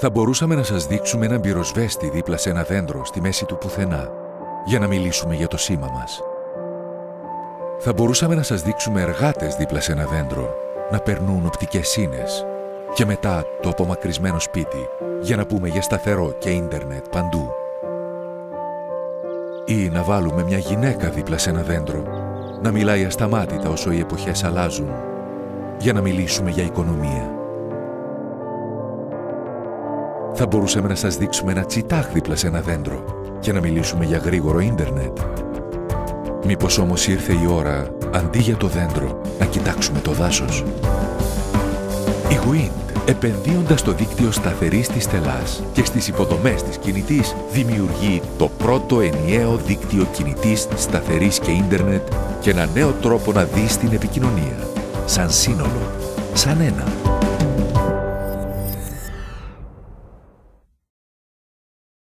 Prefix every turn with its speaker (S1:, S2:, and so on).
S1: Θα μπορούσαμε να σας δείξουμε έναν πυροσβέστη δίπλα σε ένα δέντρο στη μέση του πουθενά, για να μιλήσουμε για το σήμα μας. Θα μπορούσαμε να σας δείξουμε εργάτες δίπλα σε ένα δέντρο, να περνούν οπτικές σύνες, και μετά το απομακρυσμένο σπίτι, για να πούμε για σταθερό και ίντερνετ παντού. Ή να βάλουμε μια γυναίκα δίπλα σε ένα δέντρο, να μιλάει ασταμάτητα όσο οι εποχές αλλάζουν, για να μιλήσουμε για οικονομία. Θα μπορούσαμε να σας δείξουμε ένα τσιτάχ δίπλα σε ένα δέντρο και να μιλήσουμε για γρήγορο ίντερνετ. Μήπως όμως ήρθε η ώρα, αντί για το δέντρο, να κοιτάξουμε το δάσος. Η Wind, επενδύοντας στο δίκτυο σταθερής της Stellas και στις υποδομές της κινητής, δημιουργεί το πρώτο ενιαίο δίκτυο κινητής, σταθερής και ίντερνετ και ένα νέο τρόπο να δεις την επικοινωνία. Σαν σύνολο, σαν ένα.